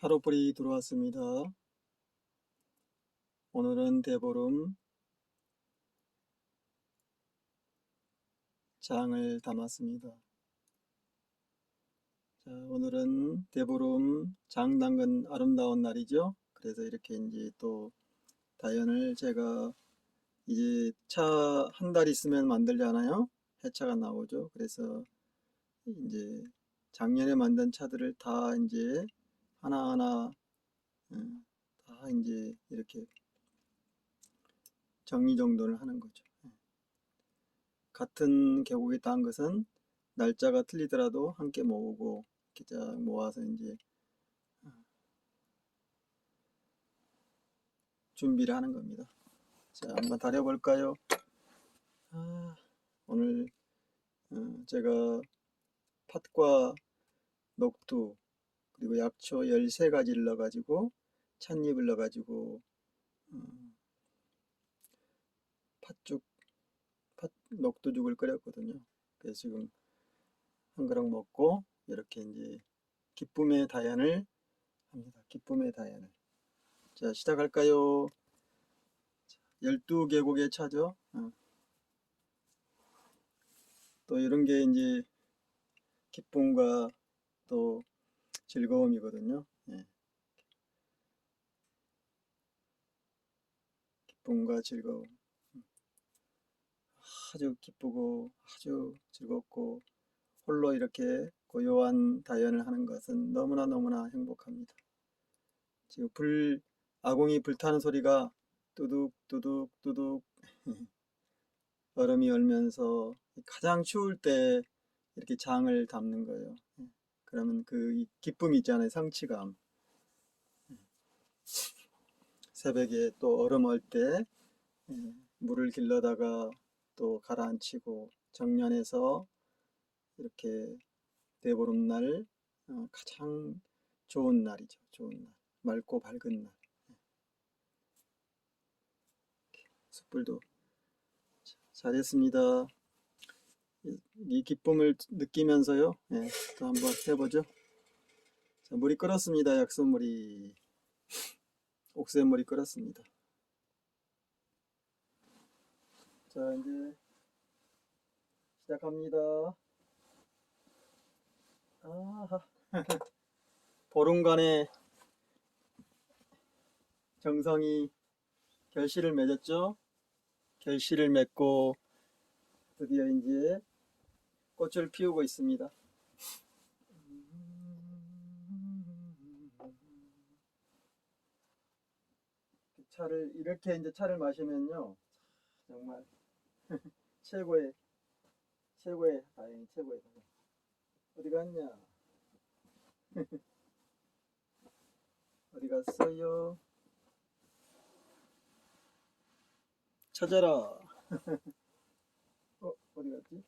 하루불이 들어왔습니다. 오늘은 대보름 장을 담았습니다. 자, 오늘은 대보름 장 담근 아름다운 날이죠. 그래서 이렇게 이제 또 다연을 제가 이제 차 한 달 있으면 만들잖아요. 해차가 나오죠. 그래서 이제 작년에 만든 차들을 다 이제 하나하나 다 이제 이렇게 정리정돈을 하는 거죠. 같은 계곡에 딴 것은 날짜가 틀리더라도 함께 모으고 이렇게 쫙 모아서 이제 준비를 하는 겁니다. 자, 한번 다려볼까요? 오늘 제가 팥과 녹두 그리고 약초 13가지를 넣어가지고 찻잎을 넣어가지고 녹두죽을 끓였거든요. 그래서 지금 한 그릇 먹고 이렇게 이제 기쁨의 다연을 합니다. 기쁨의 다연을. 자, 시작할까요? 12계곡의 차죠. 또 이런 게 이제 기쁨과 또 즐거움이거든요. 예. 기쁨과 즐거움. 아주 기쁘고 아주 즐겁고 홀로 이렇게 고요한 다연을 하는 것은 너무나 행복합니다. 지금 아궁이 불타는 소리가 뚜둑 뚜둑 뚜둑 얼음이 얼면서 가장 추울 때 이렇게 장을 담는 거예요. 그러면 그 기쁨이 있잖아요. 성취감. 새벽에 또 얼음 얼 때 물을 길러다가 또 가라앉히고 정년에서 이렇게 대보름날 가장 좋은 날이죠. 좋은 날. 맑고 밝은 날. 숯불도 잘했습니다. 이 기쁨을 느끼면서요. 또 한번 해보죠. 자, 물이 끓었습니다. 약수물이. 옥새물이 끓었습니다. 자, 이제 시작합니다. 아하. 보름간의 정성이 결실을 맺었죠. 결실을 맺고 드디어 이제 꽃을 피우고 있습니다. 이렇게 이제 차를 마시면요, 정말 최고의 다행히 최고의 다행. 어디 갔냐? 어디 갔어요? 찾아라. 어디 갔지?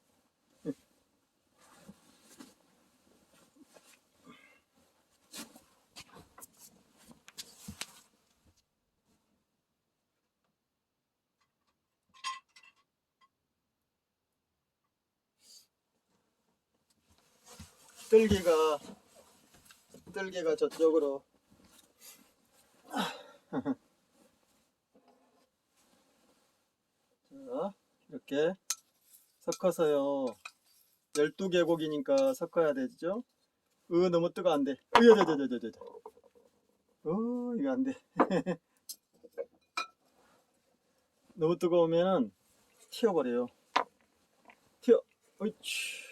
뜰개가 저쪽으로. 자, 이렇게 섞어서요. 12계곡이니까 섞어야 되죠? 너무 뜨거 안 돼. 이거 안 돼. 너무 뜨거우면 튀어버려요. 어이치.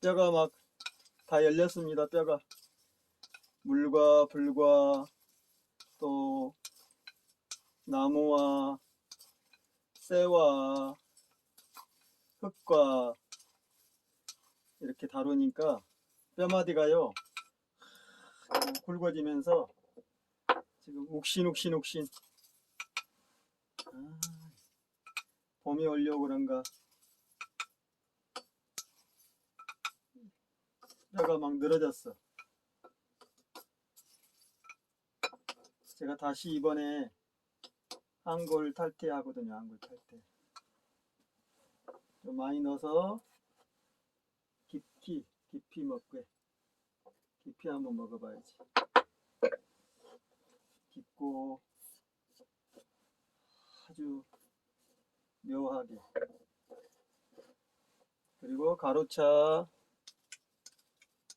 뼈가 막 다 열렸습니다. 뼈가. 물과 불과 또 나무와 쇠와 흙과 이렇게 다루니까 뼈마디가요 굵어지면서 지금 욱신욱신. 봄이 오려고 그런가 뼈가 막 늘어졌어. 제가 다시 이번에 한골 탈퇴하거든요. 한골 탈퇴 좀 많이 넣어서 깊이 먹게. 깊이 한번 먹어봐야지. 깊고 아주 묘하게. 그리고 가루차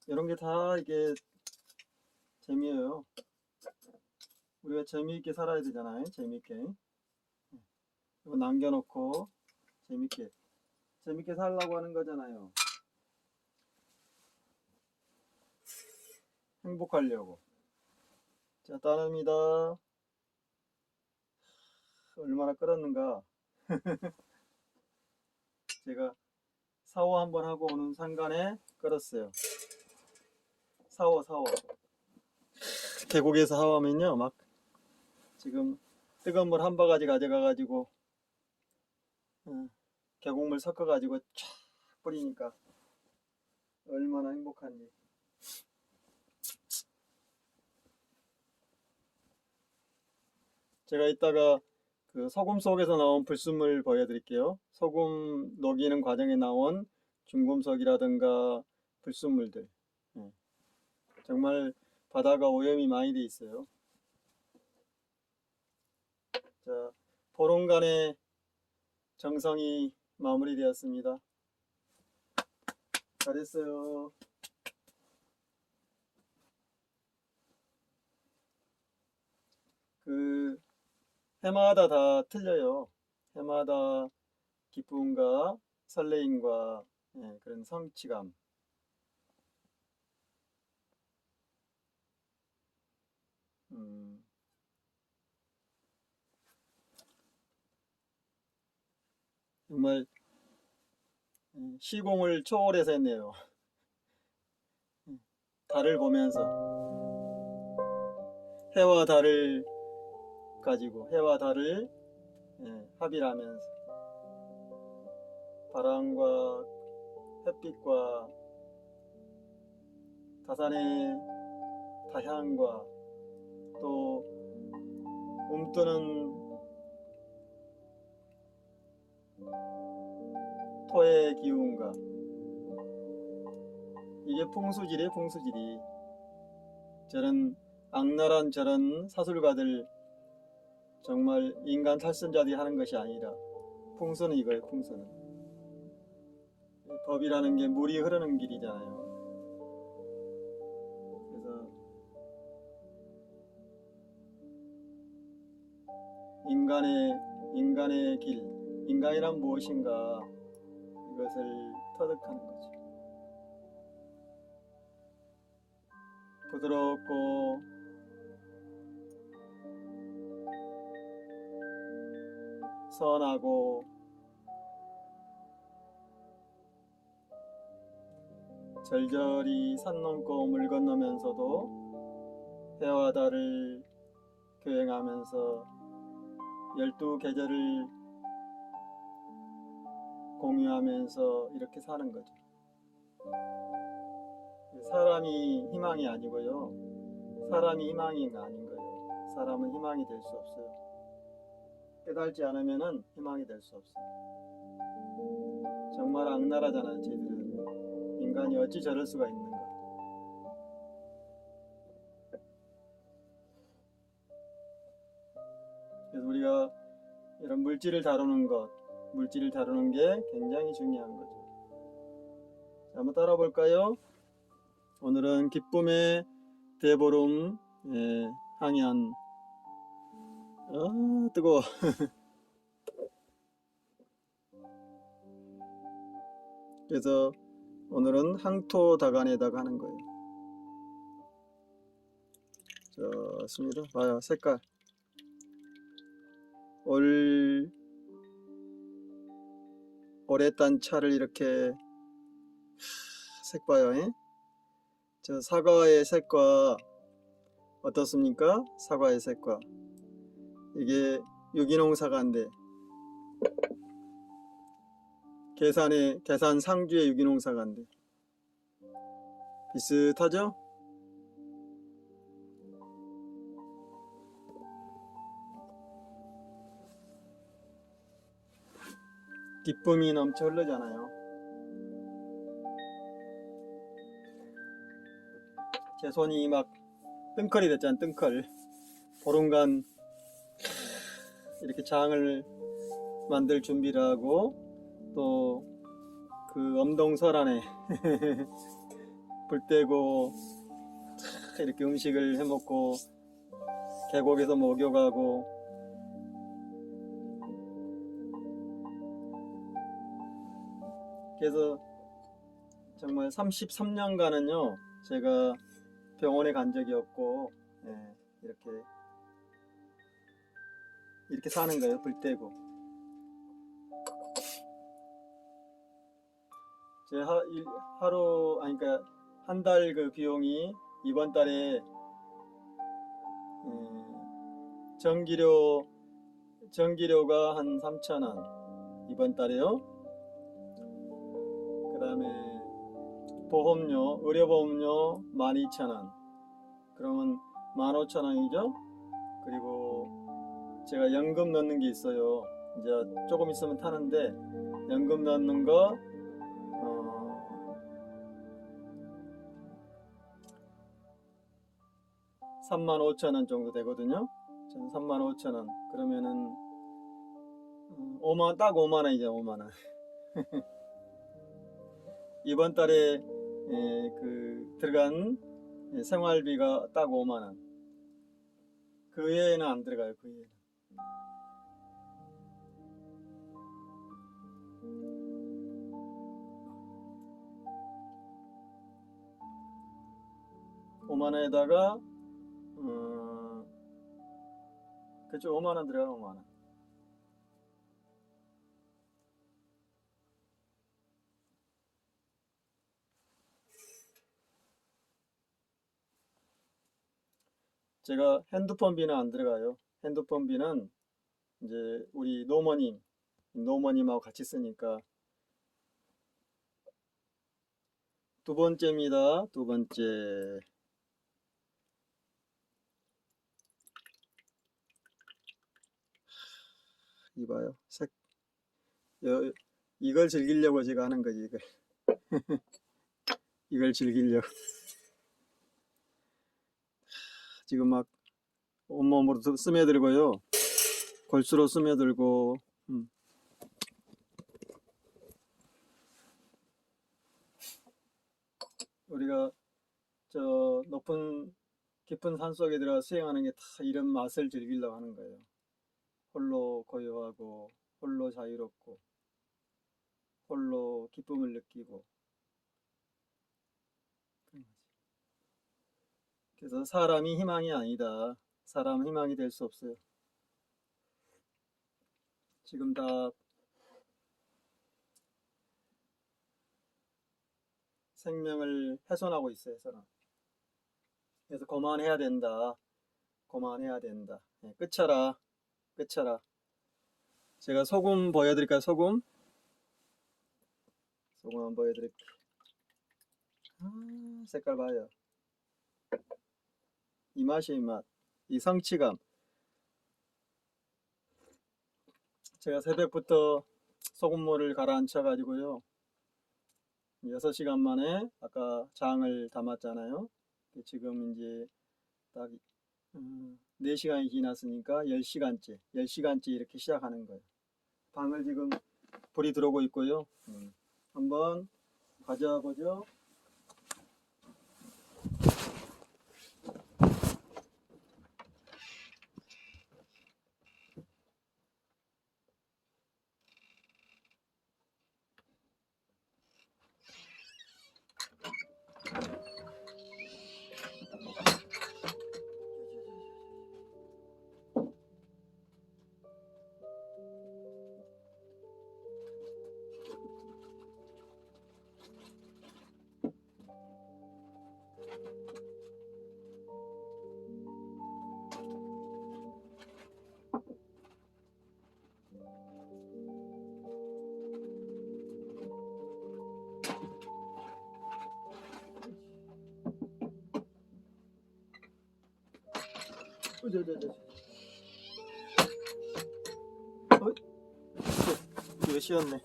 이런 게 다 이게 재미예요. 우리가 재미있게 살아야 되잖아요. 재미있게. 이거 남겨놓고 재밌게 살라고 하는 거잖아요. 행복하려고. 자, 따릅니다. 얼마나 끓었는가. 제가 샤워 한번 하고 오는 상간에 끓었어요. 샤워. 계곡에서 샤워하면요, 막 지금 뜨거운 물 한 바가지 가져가가지고 계곡물 섞어가지고 쫙 뿌리니까 얼마나 행복한지. 제가 이따가 그 소금 속에서 나온 불순물 보여드릴게요. 소금 녹이는 과정에 나온 중금속이라든가 불순물들. 정말 바다가 오염이 많이 돼 있어요. 자, 보름간의 정성이 마무리되었습니다. 잘했어요. 그 해마다 다 틀려요. 해마다 기쁨과 설레임과 그런 성취감. 정말 시공을 초월해서 했네요. 달을 보면서 해와 달을 가지고 해와 달을 합일하면서 바람과 햇빛과 다산의 다향과 또 움뜨는 토의 기운과 이게 풍수질이에요. 풍수질이 저런 악랄한 저런 사술가들 정말 인간 탈선자들이 하는 것이 아니라 풍수는 이거예요. 풍수는 법이라는 게 물이 흐르는 길이잖아요. 그래서 인간의 길, 인간이란 무엇인가 이것을 터득하는 거죠. 부드럽고 선하고 절절히 산 넘고 물 건너면서도 해와 달을 교행하면서 12계절을 공유하면서 이렇게 사는 거죠. 사람이 희망이 아니고요. 사람이 희망이 아닌 거예요. 사람은 희망이 될 수 없어요. 깨달지 않으면 희망이 될 수 없어요. 정말 악랄하잖아요. 쟤들은. 인간이 어찌 저럴 수가 있는가. 그래서 우리가 이런 물질을 다루는 게 굉장히 중요한 거죠. 자, 한번 따라 볼까요? 오늘은 기쁨의 대보름 항연. 뜨거워. 그래서 오늘은 항토다간에다가 하는 거예요. 좋습니다. 봐요, 색깔. 올해 딴 차를 이렇게 색 봐요. 저 사과의 색과 어떻습니까? 사과의 색과 이게 유기농 사과인데 계산 상주의 유기농 사과인데 비슷하죠? 기쁨이 넘쳐 흐르잖아요. 제 손이 막 뜬컬이 됐잖아. 뜬컬. 보름간 이렇게 장을 만들 준비를 하고 또 그 엄동설안에 불 떼고 이렇게 음식을 해먹고 계곡에서 목욕하고 그래서 정말 33년간은요 제가 병원에 간 적이 없고 이렇게 사는 거예요. 불 떼고 제 하루 아니 그러니까 한 달 그 비용이 이번 달에 전기료가 한 3,000원 이번 달에요. 그 다음에 보험료, 의료보험료 12,000원. 그러면 15,000원이죠. 그리고 제가 연금 넣는 게 있어요. 이제 조금 있으면 타는데 연금 넣는 거 35,000원 정도 되거든요. 저는 35,000원. 그러면은 5만 딱 5만 원이죠. 5만 원. 이번 달에 그 들어간 생활비가 딱 5만 원. 그 외에는 안 들어가요. 그 외에는. (5만 원에다가) 그쵸. 5만 원 들어가요. 5만 원. 제가 핸드폰비는 안 들어가요. 핸드폰비는 이제 우리 노모님하고 같이 쓰니까. 두 번째입니다. 두 번째. 이봐요. 이걸 즐기려고 제가 하는 거지, 이걸. 이걸 즐기려고. 지금 막 온몸으로 스며들고요. 골수로 스며들고. 우리가 저 높은 깊은 산속에 들어가 수행하는 게 다 이런 맛을 즐기려고 하는 거예요. 홀로 고요하고 홀로 자유롭고 홀로 기쁨을 느끼고. 그래서 사람이 희망이 아니다. 사람은 희망이 될 수 없어요. 지금 다 생명을 훼손하고 있어요. 사람. 그래서 그만해야 된다. 그만해야 된다. 끝쳐라. 끝쳐라. 제가 소금 보여드릴까요? 소금 한번 보여드릴게요. 색깔 봐요. 이 맛이 이 맛. 이 성취감. 제가 새벽부터 소금물을 가라앉혀 가지고요 6시간 만에 아까 장을 담았잖아요. 지금 이제 딱 4시간이 지났으니까 10시간째 이렇게 시작하는 거예요. 방을 지금 불이 들어오고 있고요. 한번 가져와 보죠. 이거 쉬웠네.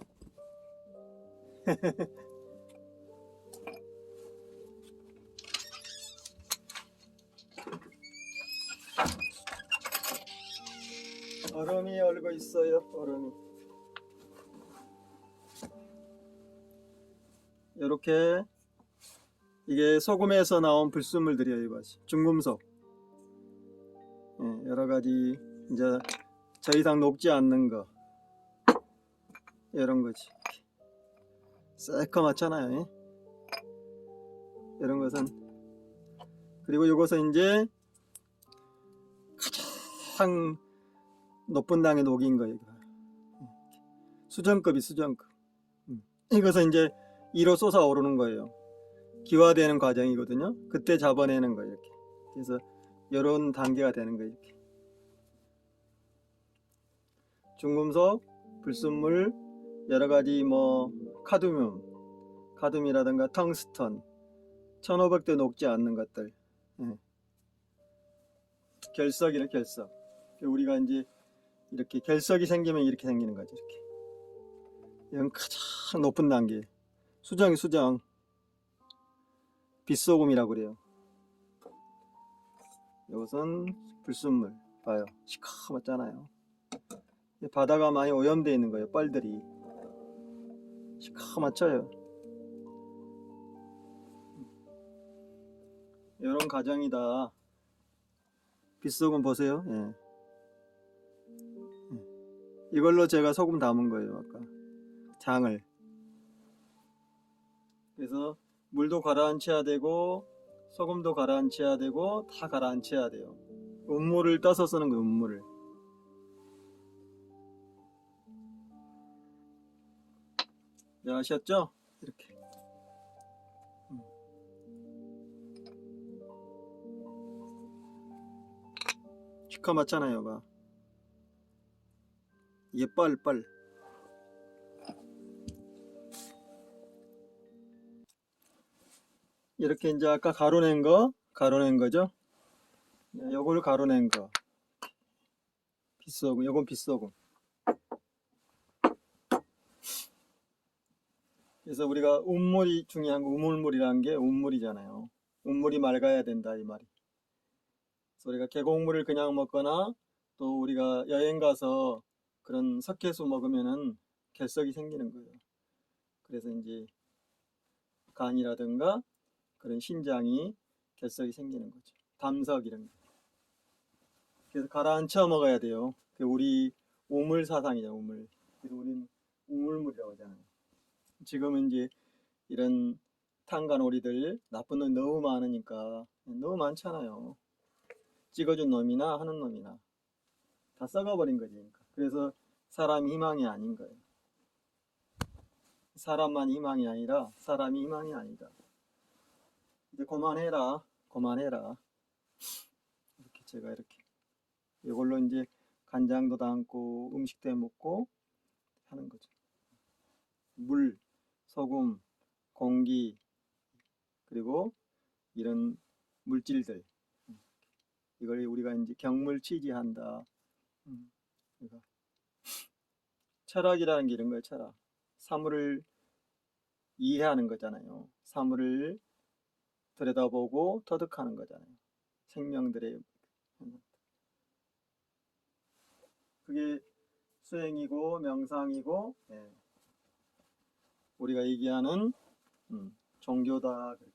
있어요. 얼음이. 이렇게 이게 소금에서 나온 불순물들이에요. 이것이 중금속. 예, 여러 가지 이제 더 이상 녹지 않는 거 이런 거지. 새까맣잖아요. 예? 이런 것은. 그리고 이것은 이제 가장 높은 당의 녹인 거예요. 수정급이 수정급. 이것은 이제 위로 솟아오르는 거예요. 기화되는 과정이거든요. 그때 잡아내는 거예요. 이렇게. 그래서 이런 단계가 되는 거예요. 이렇게. 중금속, 불순물, 여러 가지 뭐 카드뮴이라든가 텅스턴, 1500도 녹지 않는 것들. 예. 결석이네, 결석. 우리가 이제 이렇게 결석이 생기면 이렇게 생기는 거죠. 이렇게. 이건 가장 높은 단계. 수정이 수정. 빗소금이라고 그래요. 이것은 불순물. 봐요. 시커멓잖아요. 바다가 많이 오염되어 있는 거예요. 뻘들이. 시커멓죠. 이런 과정이다. 빗소금 보세요. 예. 이걸로 제가 소금 담은 거예요. 아까 장을. 그래서 물도 가라앉혀야 되고 소금도 가라앉혀야 되고 다 가라앉혀야 돼요. 음물을 떠서 쓰는 거예요. 음물을. 네, 아셨죠? 이렇게. 시커멓잖아요. 봐. 이게 뻘. 이렇게 이제 아까 가루낸 거죠? 요걸 가루낸 거. 빗소금, 요건 빗소금. 그래서 우리가 운물이 중요한 거, 우물물이라는 게 운물이잖아요. 운물이 맑아야 된다, 이 말이. 그래서 우리가 계곡물을 그냥 먹거나 또 우리가 여행 가서 그런 석회수 먹으면은 결석이 생기는 거예요. 그래서 이제 간이라든가 그런 신장이 결석이 생기는 거죠. 담석 이런 거. 그래서 가라앉혀 먹어야 돼요. 우리 우물 사상이죠, 우물. 그래서 우리는 우물물이라고 하잖아요. 지금은 이제 이런 탄간오리들 나쁜 놈 너무 많으니까 너무 많잖아요. 찍어준 놈이나 하는 놈이나 다 썩어버린 거지. 그래서 사람이 희망이 아닌 거예요. 사람만 희망이 아니라 사람이 희망이 아니다. 이제 그만해라. 이렇게 제가 이렇게 이걸로 이제 간장도 담고 음식도 해 먹고 하는 거죠. 물, 소금, 공기 그리고 이런 물질들 이걸 우리가 이제 경물치지한다. 그러니까 철학이라는 게 이런 거예요. 철학. 사물을 이해하는 거잖아요. 사물을 들여다보고 터득하는 거잖아요. 생명들의 그게 수행이고 명상이고 우리가 얘기하는 종교다. 그렇게.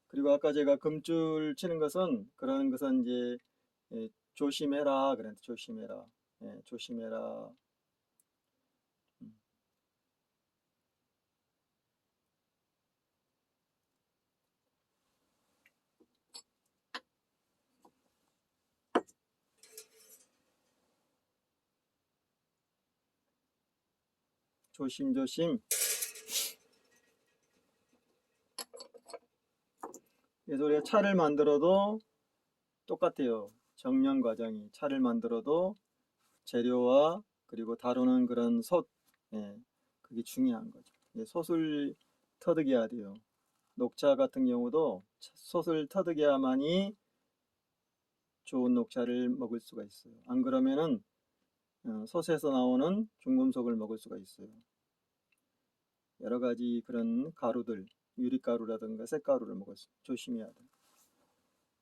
그리고 아까 제가 금줄 치는 것은 그런 것은 이제 조심해라 그랬는데 조심해라. 조심해라. 조심조심. 그래서 우리가 차를 만들어도 똑같아요. 정령 과정이. 차를 만들어도 재료와 그리고 다루는 그런 솥, 그게 중요한 거죠. 솥을 터득해야 돼요. 녹차 같은 경우도 솥을 터득해야만이 좋은 녹차를 먹을 수가 있어요. 안 그러면은 솥에서 나오는 중금속을 먹을 수가 있어요. 여러 가지 그런 가루들, 유리가루라든가 쇳가루를 먹을 수 조심해야 돼.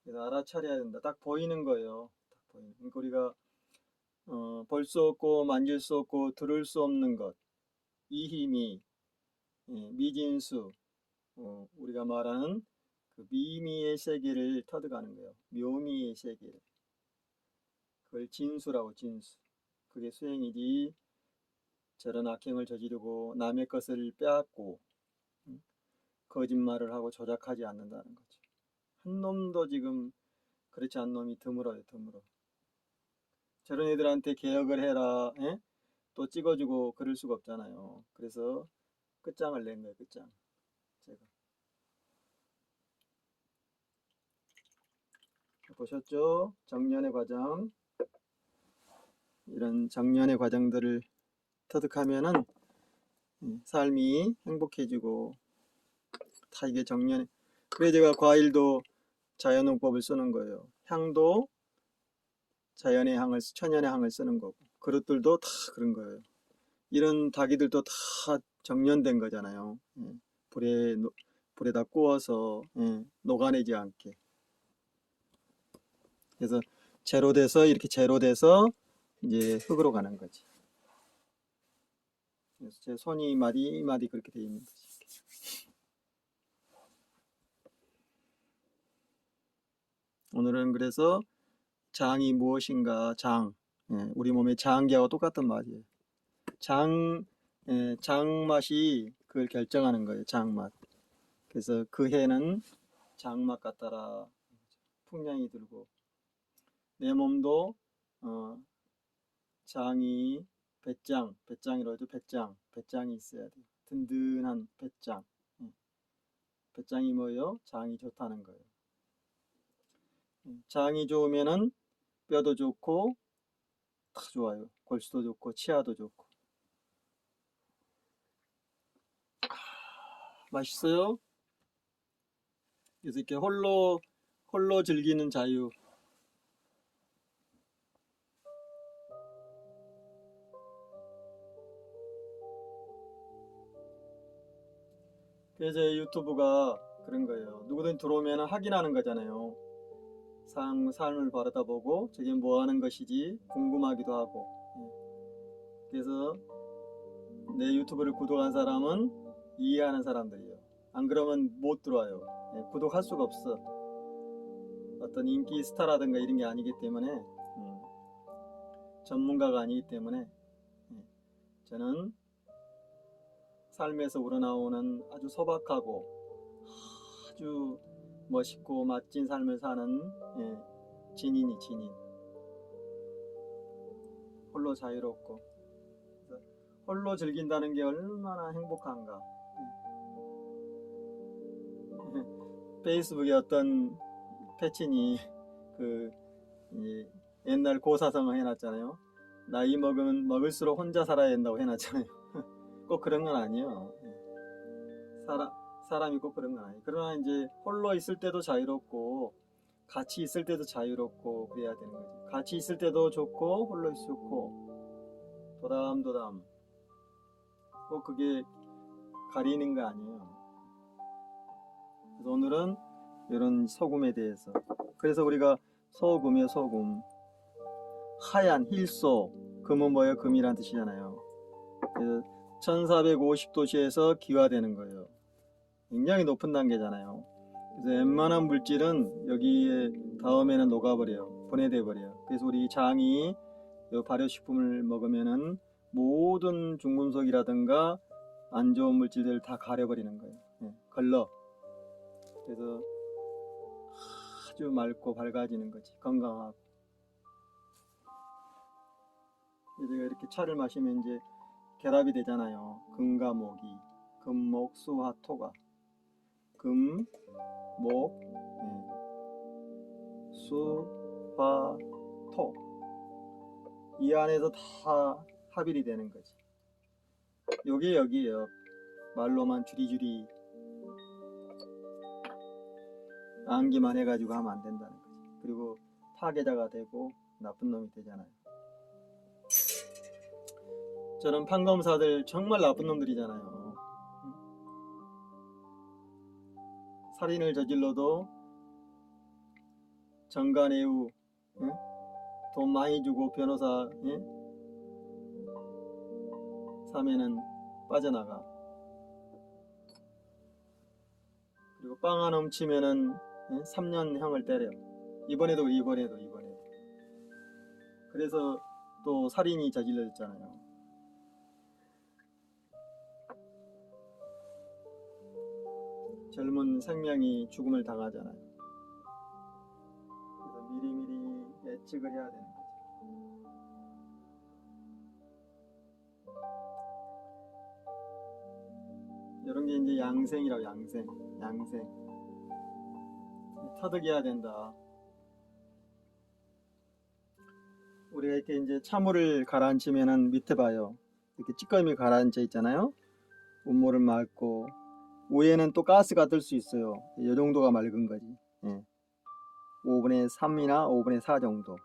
그래서 알아차려야 된다. 딱 보이는 거예요. 딱 보이는. 그러니까 우리가 볼 수 없고 만질 수 없고 들을 수 없는 것, 이 힘이 미진수, 우리가 말하는 그 미미의 세계를 터득하는 거예요. 묘미의 세계를. 그걸 진수라고, 진수. 그게 수행이지. 저런 악행을 저지르고 남의 것을 빼앗고 거짓말을 하고 조작하지 않는다는 거죠. 한 놈도 지금 그렇지 않은 놈이 드물어요, 드물어. 저런 애들한테 개혁을 해라, 또 찍어주고 그럴 수가 없잖아요. 그래서 끝장을 낸 거예요, 끝장. 제가. 보셨죠? 정년의 과정. 이런 정년의 과정들을 터득하면은 삶이 행복해지고, 다 이게 정년에. 그래 제가 과일도 자연농법을 쓰는 거예요. 향도 자연의 향을, 천연의 향을 쓰는 거고, 그릇들도 다 그런 거예요. 이런 닭이들도 다 정년된 거잖아요. 불에다 구워서 녹아내지 않게. 그래서 제로 돼서, 이렇게 제로 돼서 이제 흙으로 가는 거지. 그래서 제 손이 마디 마디 그렇게 되어 있는 거지. 오늘은 그래서 장이 무엇인가, 장. 우리 몸의 장기하고 똑같은 말이에요. 장 맛이 그걸 결정하는 거예요. 장맛. 그래서 그 해는 장맛 같더라. 풍량이 들고. 내 몸도 장이 배짱이라고 하죠. 배짱이 있어야 돼요. 든든한 배짱. 배짱이 뭐예요? 장이 좋다는 거예요. 장이 좋으면은 뼈도 좋고 다 좋아요. 골수도 좋고 치아도 좋고. 맛있어요? 그래서 이렇게 홀로 즐기는 자유. 그래서 유튜브가 그런 거예요. 누구든 들어오면 확인하는 거잖아요. 삶을 바라다 보고 저게 뭐 하는 것이지 궁금하기도 하고. 그래서 내 유튜브를 구독한 사람은 이해하는 사람들이에요. 안 그러면 못 들어와요. 구독할 수가 없어. 어떤 인기 스타라든가 이런 게 아니기 때문에, 전문가가 아니기 때문에, 저는 삶에서 우러나오는 아주 소박하고 아주 멋있고 멋진 삶을 사는 진인. 홀로 자유롭고. 홀로 즐긴다는 게 얼마나 행복한가. 페이스북에 어떤 패친이 옛날 고사성어 해놨잖아요. 나이 먹으면 먹을수록 혼자 살아야 된다고 해놨잖아요. 꼭 그런 건 아니에요. 사람이 꼭 그런 건 아니에요. 그러나 이제 홀로 있을 때도 자유롭고 같이 있을 때도 자유롭고 그래야 되는 거지. 같이 있을 때도 좋고 홀로 있을 좋고 도담도담. 꼭 그게 가리는 거 아니에요. 그래서 오늘은 이런 소금에 대해서. 그래서 우리가 소금이요, 소금. 하얀 힐소. 금은 뭐예요? 금이란 뜻이잖아요. 그래서 1450도씨에서 기화되는 거예요. 굉장히 높은 단계잖아요. 그래서 웬만한 물질은 여기에 닿으면 녹아버려요. 분해돼 버려요. 그래서 우리 장이 발효식품을 먹으면은 모든 중금속이라든가 안 좋은 물질들을 다 가려버리는 거예요. 걸러. 그래서 아주 맑고 밝아지는 거지. 건강하고. 제가 이렇게 차를 마시면 이제 결합이 되잖아요. 금과 목이. 금목 수화 토가. 금, 목, 수, 화, 토. 이 안에서 다 합일이 되는 거지. 요게 여기에요. 말로만 주리주리 암기만 해가지고 하면 안 된다는 거지. 그리고 파괴자가 되고 나쁜 놈이 되잖아요. 저런 판검사들 정말 나쁜 놈들이잖아요. 살인을 저질러도 정관예우 돈 많이 주고 변호사 사면은 빠져나가. 그리고 빵 하나 훔치면은 3년형을 때려. 이번에도. 그래서 또 살인이 저질러졌잖아요. 젊은 생명이 죽음을 당하잖아요. 그래서 미리미리 예측을 해야 되는 거죠. 이런 게 이제 양생이라고. 양생. 터득해야 된다. 우리가 이렇게 이제 차물을 가라앉히면은 밑에 봐요. 이렇게 찌꺼미 가라앉아 있잖아요. 운물을 맑고 위에는 또 가스가 뜰 수 있어요. 이 정도가 맑은 거지. 5분의 3이나 5분의 4 정도.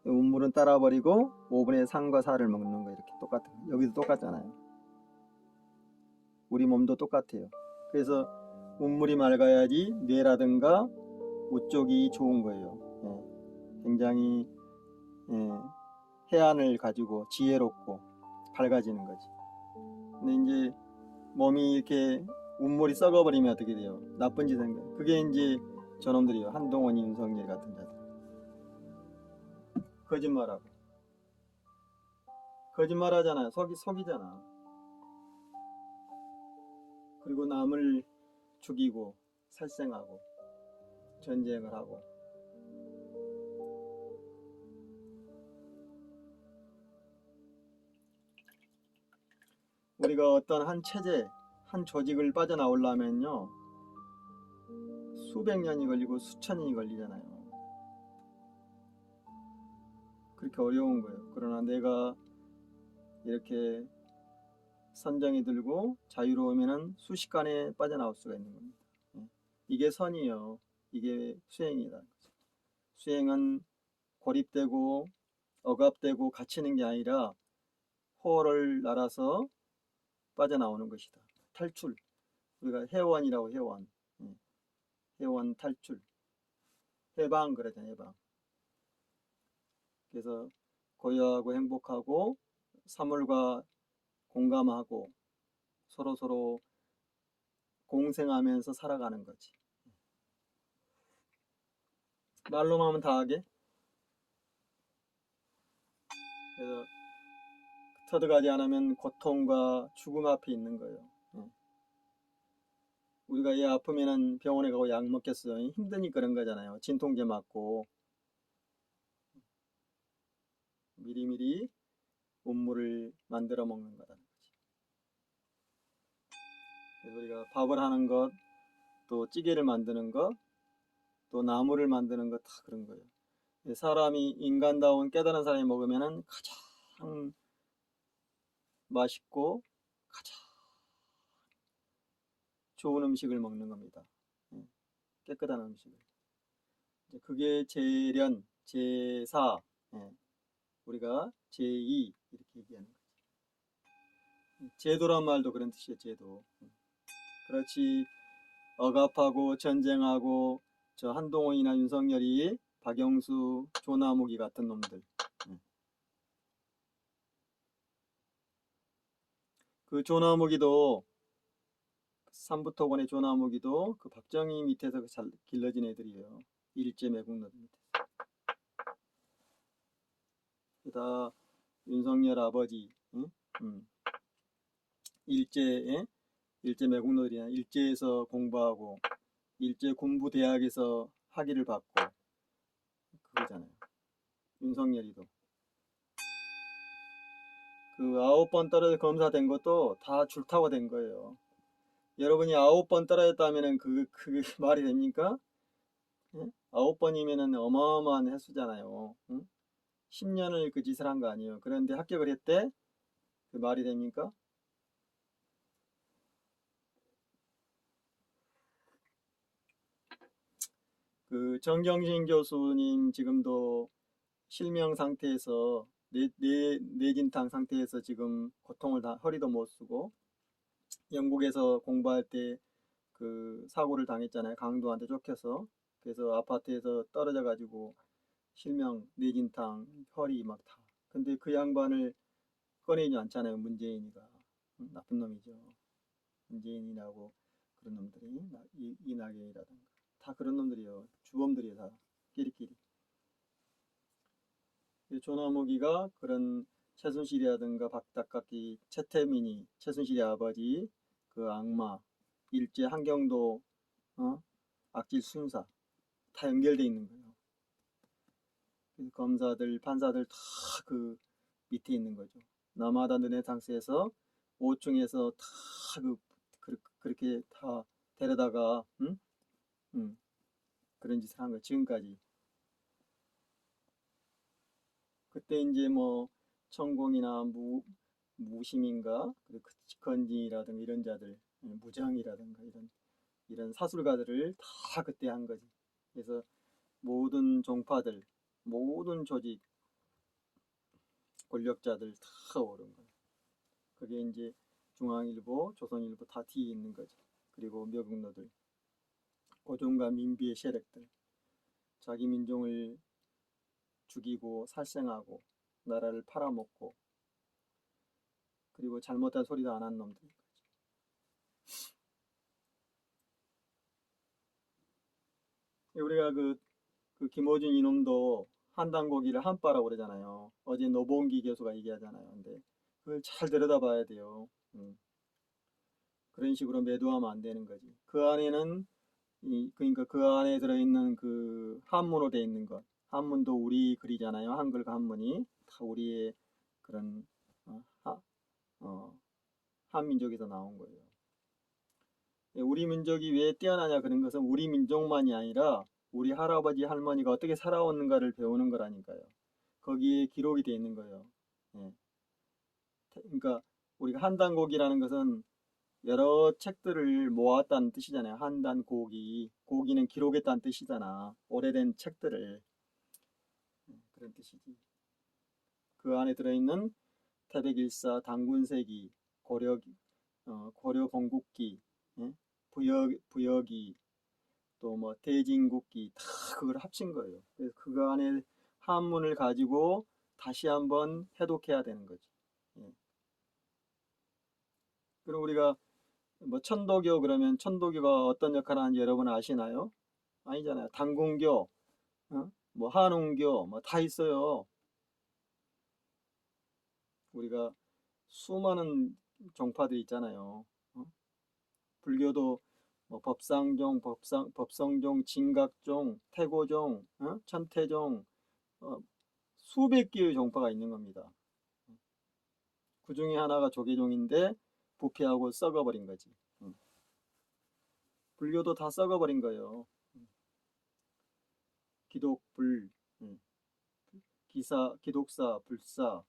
운물은 따라버리고 5분의 3과 4를 먹는 거. 이렇게 똑같은 거. 여기도 똑같잖아요. 우리 몸도 똑같아요. 그래서 운물이 맑아야지 뇌라든가 우쪽이 좋은 거예요. 굉장히 해안을 가지고 지혜롭고 밝아지는 거지. 근데 이제 몸이 이렇게 운물이 썩어버리면 어떻게 돼요? 나쁜 짓 하는 거예요. 그게 이제 저놈들이요. 한동훈, 윤석열 같은 자들. 거짓말하고. 거짓말하잖아요. 속이잖아. 그리고 남을 죽이고 살생하고 전쟁을 하고. 우리가 어떤 한 체제, 한 조직을 빠져나오려면요, 수백 년이 걸리고 수천 년이 걸리잖아요. 그렇게 어려운 거예요. 그러나 내가 이렇게 선정이 들고 자유로우면은 순식간에 빠져나올 수가 있는 겁니다. 이게 선이요. 이게 수행이다. 수행은 고립되고 억압되고 갇히는 게 아니라 호를 날아서 빠져나오는 것이다. 탈출. 우리가 해원이라고. 해원. 해원 탈출. 해방 그러잖아요. 해방. 그래서 고요하고 행복하고 사물과 공감하고 서로 공생하면서 살아가는 거지. 말로만 하면 다 하게. 그래서 터득하지 않으면 고통과 죽음 앞에 있는 거예요. 우리가 이 아프면은 병원에 가고 약 먹겠어요. 힘드니까 그런 거잖아요. 진통제 맞고. 미리미리 운물을 만들어 먹는 거라는 거지. 그래서 우리가 밥을 하는 것, 또 찌개를 만드는 것, 또 나물을 만드는 것 다 그런 거예요. 사람이 인간다운 깨달은 사람이 먹으면은 가장 맛있고 가장 좋은 음식을 먹는 겁니다. 깨끗한 음식을. 그게 제련, 제사, 우리가 제2 이렇게 얘기하는 거지. 제도란 말도 그런 뜻이에요. 제도. 그렇지 억압하고 전쟁하고 저 한동훈이나 윤석열이 박영수, 조나무기 같은 놈들. 그 조나무기도 삼부토건의 조나무기도 그 박정희 밑에서 잘 길러진 애들이에요. 일제 매국노들 밑에서. 그다 윤석열 아버지, 일제 매국노들이나 일제에서 공부하고 일제 군부대학에서 학위를 받고 그거잖아요. 윤석열이도 그 9번 떨어져 검사된 것도 다 줄타고 된 거예요. 여러분이 9번 떨어졌다면은 그게 말이 됩니까? 9번이면은 어마어마한 횟수잖아요. 10년을 그 짓을 한 거 아니에요. 그런데 합격을 했대? 그 말이 됩니까? 그 정경심 교수님 지금도 실명 상태에서 뇌진탕 상태에서 지금 고통을 다 허리도 못 쓰고 영국에서 공부할 때 그 사고를 당했잖아요. 강도한테 쫓겨서. 그래서 아파트에서 떨어져 가지고 실명, 뇌진탕, 혈이 막 다. 근데 그 양반을 꺼내지 않잖아요. 문재인이가. 나쁜 놈이죠. 문재인이라고 그런 놈들이 이낙연이라든가 다 그런 놈들이요. 주범들이요 다. 끼리끼리. 조나무기가 그런 최순실이라든가 박닭깎이 최태민이 최순실의 아버지 그 악마 일제 한경도 악질 순사 다 연결돼 있는 거예요. 그래서 검사들 판사들 다 그 밑에 있는 거죠. 남아다 르네상스에서 5층에서 다 그렇게 다 데려다가 그런 짓을 한 거예요. 지금까지. 그때 이제 뭐 천공이나 무심인가 그리고 건진이라든가 이런 자들 무장이라든가 이런 사술가들을 다 그때 한 거지. 그래서 모든 종파들 모든 조직 권력자들 다 오른 거예요. 그게 이제 중앙일보 조선일보 다 뒤에 있는 거죠. 그리고 미국노들 고종과 민비의 세력들 자기 민족을 죽이고 살생하고 나라를 팔아먹고 그리고 잘못한 소리도 안 한 놈들. 우리가 그 김어준 이놈도 한단고기를 한바라고 그러잖아요. 어제 노봉기 교수가 얘기하잖아요. 근데 그걸 잘 들여다봐야 돼요. 그런 식으로 매도하면 안 되는 거지. 그 안에는 그러니까 그 안에 들어있는 그 한문으로 돼 있는 것. 한문도 우리 글이잖아요. 한글과 한문이 다 우리의 그런 어, 어, 한민족에서 나온 거예요. 우리 민족이 왜 뛰어나냐 그런 것은 우리 민족만이 아니라 우리 할아버지 할머니가 어떻게 살아왔는가를 배우는 거라니까요. 거기에 기록이 돼 있는 거예요. 예. 그러니까 우리가 한단곡이라는 것은 여러 책들을 모았다는 뜻이잖아요. 한단고기, 고기는 기록했다는 뜻이잖아. 오래된 책들을 그런 뜻이지. 그 안에 들어있는 태백일사, 당군세기, 고려 건국기, 예? 부여기, 또 뭐 대진국기 다 그걸 합친 거예요. 그래서 그 안에 한문을 가지고 다시 한번 해독해야 되는 거지. 예. 그리고 우리가 뭐 천도교 그러면 천도교가 어떤 역할을 하는지 여러분 아시나요? 아니잖아요. 당군교, 뭐 한웅교 뭐 다 있어요. 우리가 수많은 종파들 있잖아요. 불교도 뭐 법상종, 법성종, 진각종, 태고종, 천태종 수백 개의 종파가 있는 겁니다. 그 중에 하나가 조계종인데 부패하고 썩어버린 거지. 불교도 다 썩어버린 거예요. 기독, 불, 기독사, 불사,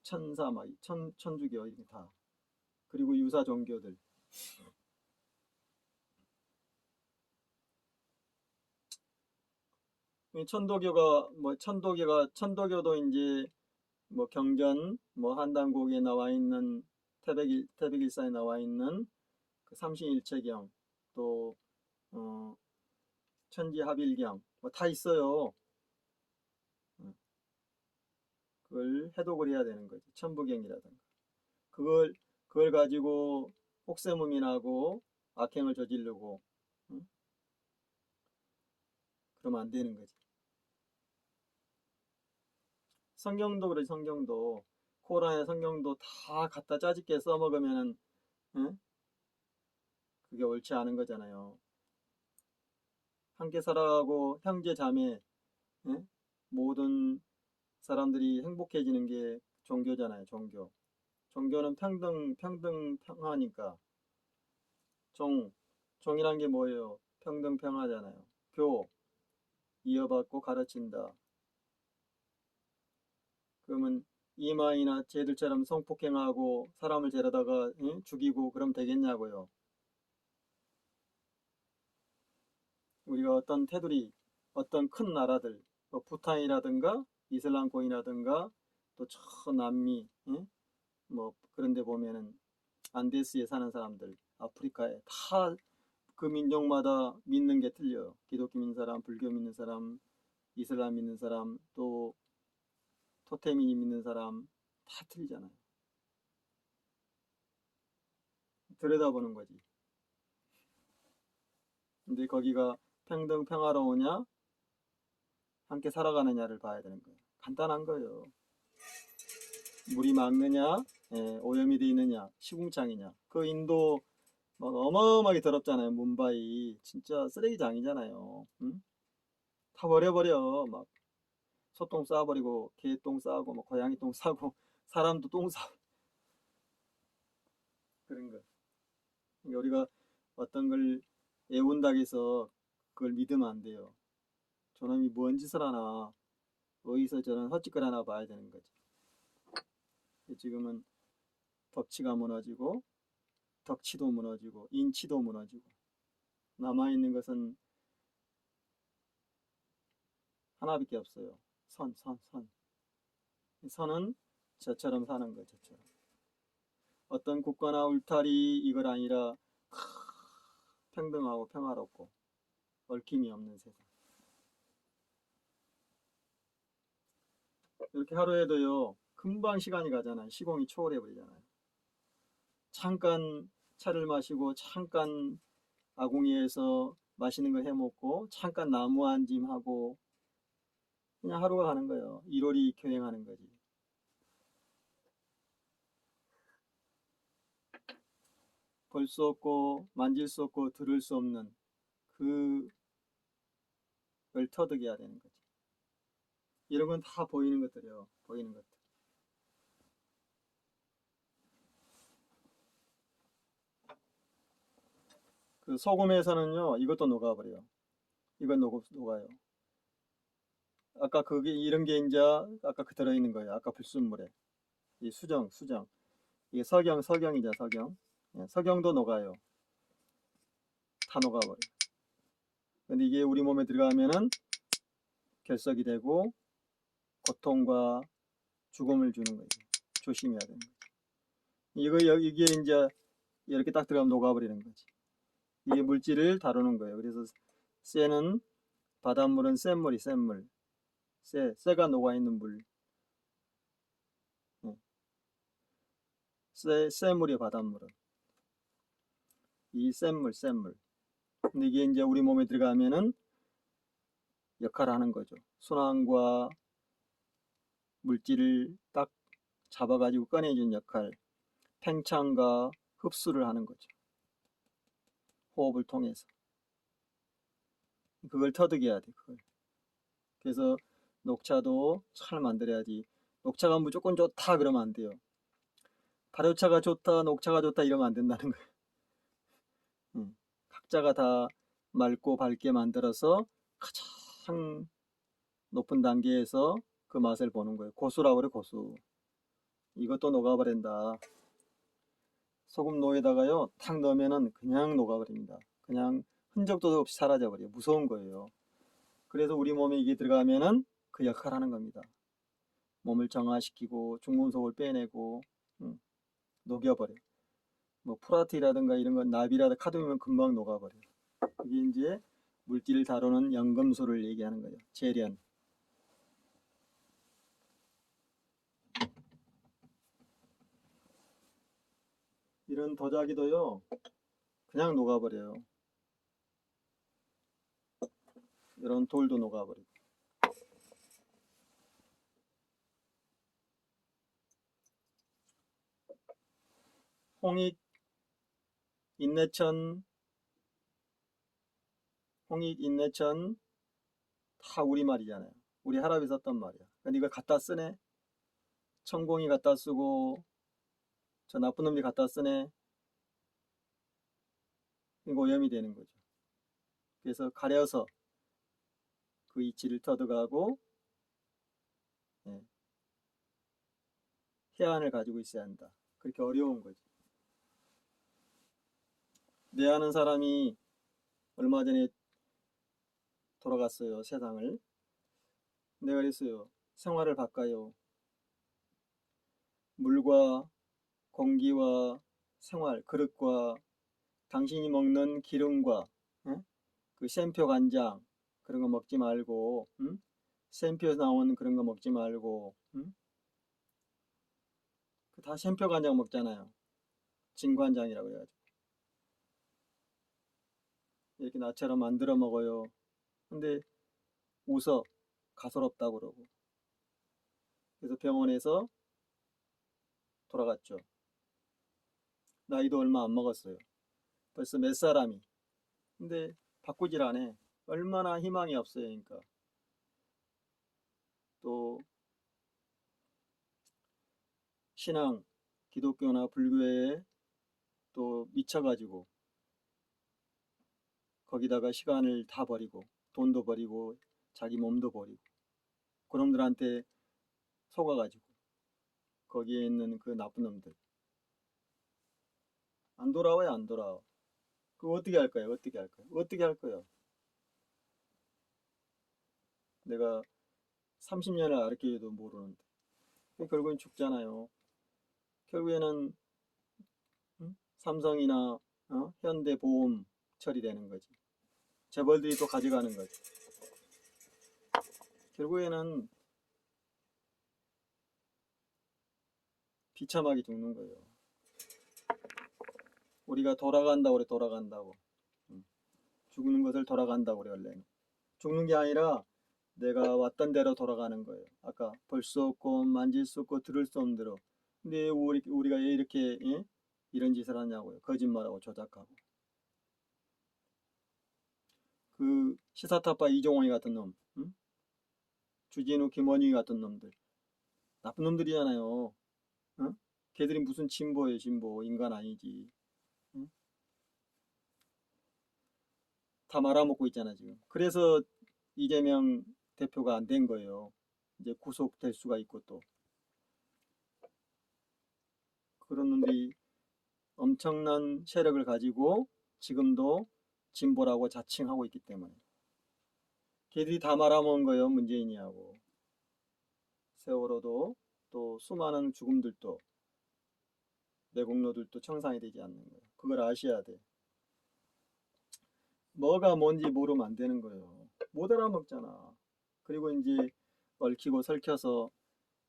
천사, 막 천주교 이렇게 다. 그리고 유사 종교들. 천도교도 이제 뭐 경전, 뭐 한단곡에 나와 있는 태백일사에 나와 있는 그 삼신일체경, 또 천지합일경 뭐 다 있어요. 그걸 해독을 해야 되는 거지. 천부경이라든가. 그걸 가지고 혹세무민하고 악행을 저지르고 그러면 안 되는 거지. 성경도 그래. 성경도 코란의 성경도 다 갖다 짜집게 써먹으면은 그게 옳지 않은 거잖아요. 함께 살아가고 형제 자매 모든 사람들이 행복해지는 게 종교잖아요. 종교는 평등하니까 종이란 게 뭐예요? 평등평하잖아요. 이어받고 가르친다. 그러면 이마이나 쟤들처럼 성폭행하고 사람을 데려다가 죽이고 그럼 되겠냐고요. 우리가 어떤 테두리, 어떤 큰 나라들, 뭐 부탄이라든가 이슬람권이라든가 또 저 남미, 뭐 그런 데 보면은 안데스에 사는 사람들, 아프리카에 다 그 민족마다 믿는 게 틀려요. 기독교 믿는 사람, 불교 믿는 사람, 이슬람 믿는 사람, 또 토테미 믿는 사람 다 틀리잖아요. 들여다보는 거지. 근데 거기가 평등 평화로우냐, 함께 살아가느냐를 봐야 되는 거예요. 간단한 거예요. 물이 맑느냐, 오염이 돼 있느냐, 시궁창이냐. 그 인도 막 어마어마하게 더럽잖아요. 뭄바이 진짜 쓰레기장이잖아요. 응? 다 버려버려. 막 소똥 싸버리고 개똥 싸고 막 고양이 똥 싸고 사람도 똥 싸고 그런 거. 그러니까 우리가 어떤 걸 애운다고 해서 그걸 믿으면 안 돼요. 저놈이 뭔 짓을 하나, 어디서 저런 헛짓걸 하나 봐야 되는 거지. 지금은 덕치가 무너지고 덕치도 무너지고 인치도 무너지고 남아있는 것은 하나밖에 없어요. 선. 선은 저처럼 사는 거예요. 저처럼. 어떤 국가나 울타리 이걸 아니라 평등하고 평화롭고 얽힘이 없는 세상. 이렇게 하루에도요 금방 시간이 가잖아요. 시공이 초월해 버리잖아요. 잠깐 차를 마시고 잠깐 아궁이에서 맛있는 거 해먹고 잠깐 나무 앉음하고 그냥 하루가 가는 거예요. 일월이 교행하는 거지. 볼 수 없고 만질 수 없고 들을 수 없는 그걸 터득해야 되는 거지. 이런 건 다 보이는 것들이에요. 보이는 것들. 그 소금에서는요 이것도 녹아버려요. 이건 녹아요. 아까 그게 이런 게 이제 아까 그 들어있는 거예요. 아까 불순물에 이 수정 이게 석영이죠. 석영. 석영도 녹아요. 다 녹아버려요. 근데 이게 우리 몸에 들어가면은 결석이 되고 고통과 죽음을 주는 거예요. 조심해야 되는 거죠. 이게 이제 이렇게 딱 들어가면 녹아버리는 거지. 이게 물질을 다루는 거예요. 그래서 쇠는 바닷물은 센 물이 센 물. 쇠가 녹아있는 물. 센 물이 바닷물은. 이 센 물. 근데 이게 이제 우리 몸에 들어가면은 역할을 하는 거죠. 순환과 물질을 딱 잡아가지고 꺼내주는 역할. 팽창과 흡수를 하는 거죠. 호흡을 통해서. 그걸 터득해야 돼. 그걸. 그래서 녹차도 잘 만들어야지. 녹차가 무조건 좋다 그러면 안 돼요. 발효차가 좋다, 녹차가 좋다 이러면 안 된다는 거예요. 각자가 다 맑고 밝게 만들어서 가장 높은 단계에서 그 맛을 보는 거예요. 고수라고 그래, 고수. 이것도 녹아버린다. 소금노에다가요, 탁 넣으면은 그냥 녹아버립니다. 그냥 흔적도 없이 사라져버려요. 무서운 거예요. 그래서 우리 몸에 이게 들어가면은 그 역할을 하는 겁니다. 몸을 정화시키고 중금속을 빼내고 녹여버려. 뭐 프라티라든가 이런 건 나비라든가 카드뮴은 금방 녹아버려. 이게 이제 물질을 다루는 연금술을 얘기하는 거예요. 재련. 이런 도자기도요 그냥 녹아버려요. 이런 돌도 녹아버리고. 홍익, 인내천 다 우리말이잖아요. 우리 할아버지 썼던 말이야. 근데 이걸 갖다 쓰네. 천공이 갖다 쓰고 저 나쁜 놈이 갖다 쓰네. 이거 오염이 되는 거죠. 그래서 가려서 그 이치를 터득하고 해안을 가지고 있어야 한다. 그렇게 어려운 거죠. 내 아는 사람이 얼마 전에 돌아갔어요. 세상을. 내가 그랬어요. 생활을 바꿔요. 물과 공기와 생활, 그릇과 당신이 먹는 기름과 그 샘표 간장 그런 거 먹지 말고 샘표에서 나온 그런 거 먹지 말고, 응? 다 샘표 간장 먹잖아요. 진간장이라고 해가지고. 이렇게 나처럼 만들어 먹어요. 근데 웃어. 가소롭다고 그러고. 그래서 병원에서 돌아갔죠. 나이도 얼마 안 먹었어요. 벌써 몇 사람이. 근데 바꾸질 않아. 얼마나 희망이 없어요. 그러니까. 또 신앙, 기독교나 불교에 또 미쳐가지고 거기다가 시간을 다 버리고 돈도 버리고 자기 몸도 버리고 그놈들한테 속아가지고 거기에 있는 그 나쁜 놈들 안 돌아와요. 안 돌아와. 그거 어떻게 할 거예요? 어떻게 할 거예요? 어떻게 할 거예요? 내가 30년을 가르쳐도 모르는데 결국엔 죽잖아요. 결국에는 삼성이나 현대보험 처리되는 거지. 재벌들이 또 가져가는 거지. 결국에는 비참하게 죽는 거예요. 우리가 돌아간다고 그래. 돌아간다고. 죽는 것을 돌아간다고 그래. 원래는 죽는 게 아니라 내가 왔던 대로 돌아가는 거예요. 아까 볼 수 없고 만질 수 없고 들을 수 없는 대로. 근데 우리가 왜 이렇게 이런 짓을 하냐고요. 거짓말하고 조작하고. 그 시사타파 이종호이 같은 놈, 응? 주진우 김원희 같은 놈들 나쁜 놈들이잖아요. 응? 걔들이 무슨 진보예요. 진보. 인간 아니지. 응? 다 말아먹고 있잖아 지금. 그래서 이재명 대표가 안 된 거예요. 이제 구속될 수가 있고 또 그런 놈들이 엄청난 세력을 가지고 지금도 진보라고 자칭하고 있기 때문에 걔들이 다 말아먹은 거예요. 문재인이하고 세월호도 또 수많은 죽음들도 내공로들도 청산이 되지 않는 거예요. 그걸 아셔야 돼. 뭐가 뭔지 모르면 안 되는 거예요. 못 알아먹잖아. 그리고 이제 얽히고 설켜서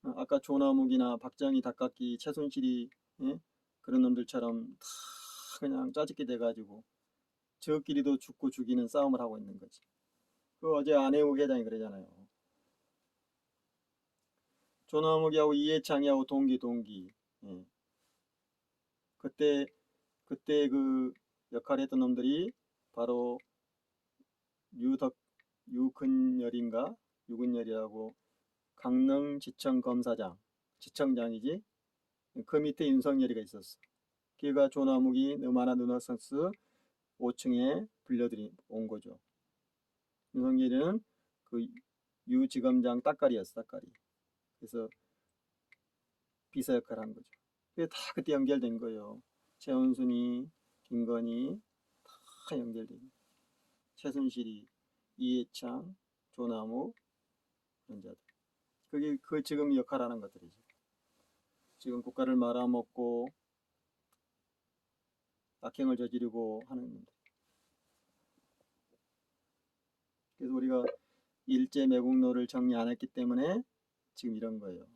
아까 조나묵이나 박정희, 닭깎기, 최순실이 예? 그런 놈들처럼 다 그냥 짜집게 돼가지고 저끼리도 죽고 죽이는 싸움을 하고 있는 거지. 그 어제 안혜욱 회장이 그러잖아요. 조나묵이하고 이해창이하고 동기. 예. 그때 그 역할을 했던 놈들이 바로 유근열인가 유근열이라고 강릉지청 검사장 지청장이지. 그 밑에 윤석열이가 있었어. 걔가 조나묵이 너마나 르네상스 5층에 불려들이 온 거죠. 윤석열이는 그 유지검장 따까리였어. 따까리. 그래서 비서 역할을 한 거죠. 그게 다 그때 연결된 거예요. 최원순이, 김건희 다 연결된 거예요. 최순실이, 이해창, 조나무 그런 자들. 그게 그 지금 역할하는 것들이죠. 지금 국가를 말아먹고 악행을 저지르고 하는 놈들. 그래서 우리가 일제 매국노를 정리 안 했기 때문에 지금 이런 거예요.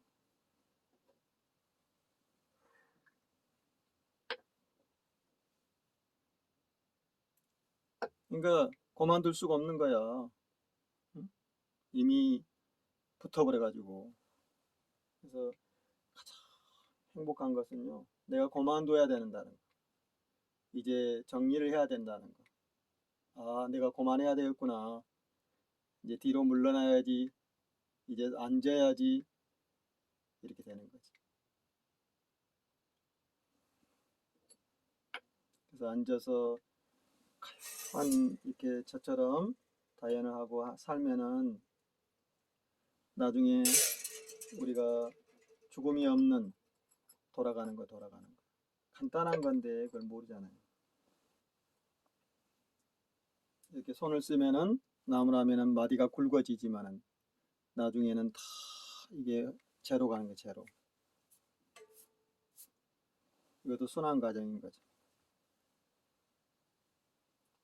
그러니까 그만둘 수가 없는 거야. 응? 이미 붙어버려가지고. 그래서 가장 행복한 것은요. 내가 그만둬야 된다는 거. 이제 정리를 해야 된다는 거. 아, 내가 그만해야 되겠구나. 이제 뒤로 물러나야지. 이제 앉아야지. 이렇게 되는 거지. 그래서 앉아서 한 이렇게 저처럼 다이어를 하고 살면은 나중에 우리가 죽음이 없는 돌아가는 거. 간단한 건데 그걸 모르잖아요. 이렇게 손을 쓰면은 나무라면은 마디가 굵어지지만은 나중에는 다 이게 제로 가는 거 제로. 이것도 순환 과정인 거죠.